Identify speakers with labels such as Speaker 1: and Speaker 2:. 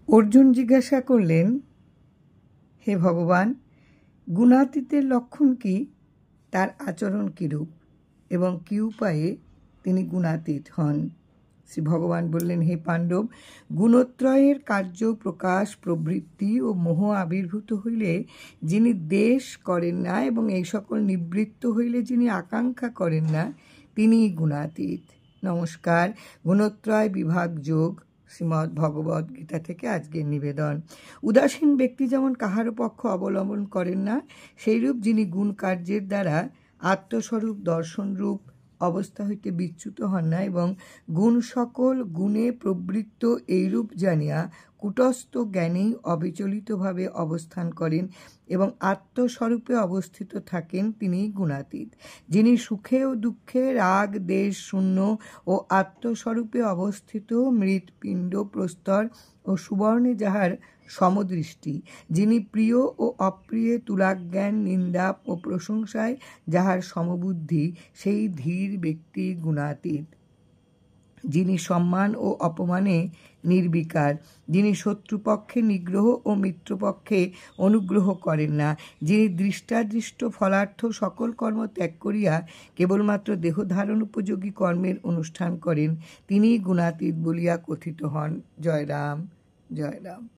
Speaker 1: অর্জুন জিজ্ঞাসা করলেন, হে ভগবান, গুণাতীতের লক্ষণ কি, তার আচরণ কিরূপ এবং কি উপায়ে তিনি গুণাতীত হন? শ্রী ভগবান বললেন, হে পাণ্ডব, গুণত্রয়ের কার্য প্রকাশ প্রবৃত্তি ও মোহ আবির্ভূত হইলে যিনি দেশ করেন না এবং এই সকল নিবৃত্ত হইলে যিনি আকাঙ্ক্ষা করেন না, তিনিই গুণাতীত। নমস্কার। গুণত্রয় বিভাগ যোগ, শ্রীমদ্ ভগবদ্ গীতা থেকে আজকের নিবেদন। উদাসীন ব্যক্তি যেমন কাহারও পক্ষ অবলম্বন করেন না, সেইরূপ যিনি গুণ কার্যের দ্বারা আত্মস্বরূপ দর্শনরূপ অবস্থা হইতে বিচ্যুত হন না এবং গুণ সকল গুণে প্রবৃত্ত এইরূপ জানিয়া কূটস্থ জ্ঞানেই অবিচলিতভাবে অবস্থান করেন এবং আত্মস্বরূপে অবস্থিত থাকেন, তিনি গুণাতীত। যিনি সুখে ও দুঃখে রাগ দেশ শূন্য ও আত্মস্বরূপে অবস্থিত মৃৎপিণ্ড প্রস্তর ও সুবর্ণে যাহার সমদৃষ্টি, যিনি প্রিয় ও অপ্রিয়ে তুলাজ্ঞান নিন্দা ও প্রশংসায় যাহার সমবুদ্ধি, সেই ধীর ব্যক্তি গুণাতীত। যিনি সম্মান ও অপমানে নির্বিকার, যিনি শত্রুপক্ষে নিগ্রহ ও মিত্রপক্ষে অনুগ্রহ করেন না, যিনি দৃষ্টাদৃষ্ট ফলার্থ সকল কর্ম ত্যাগ করিয়া কেবলমাত্র দেহধারণ উপযোগী কর্মের অনুষ্ঠান করেন, তিনিই গুণাতীত বলিয়া কথিত হন। জয় রাম, জয় রাম।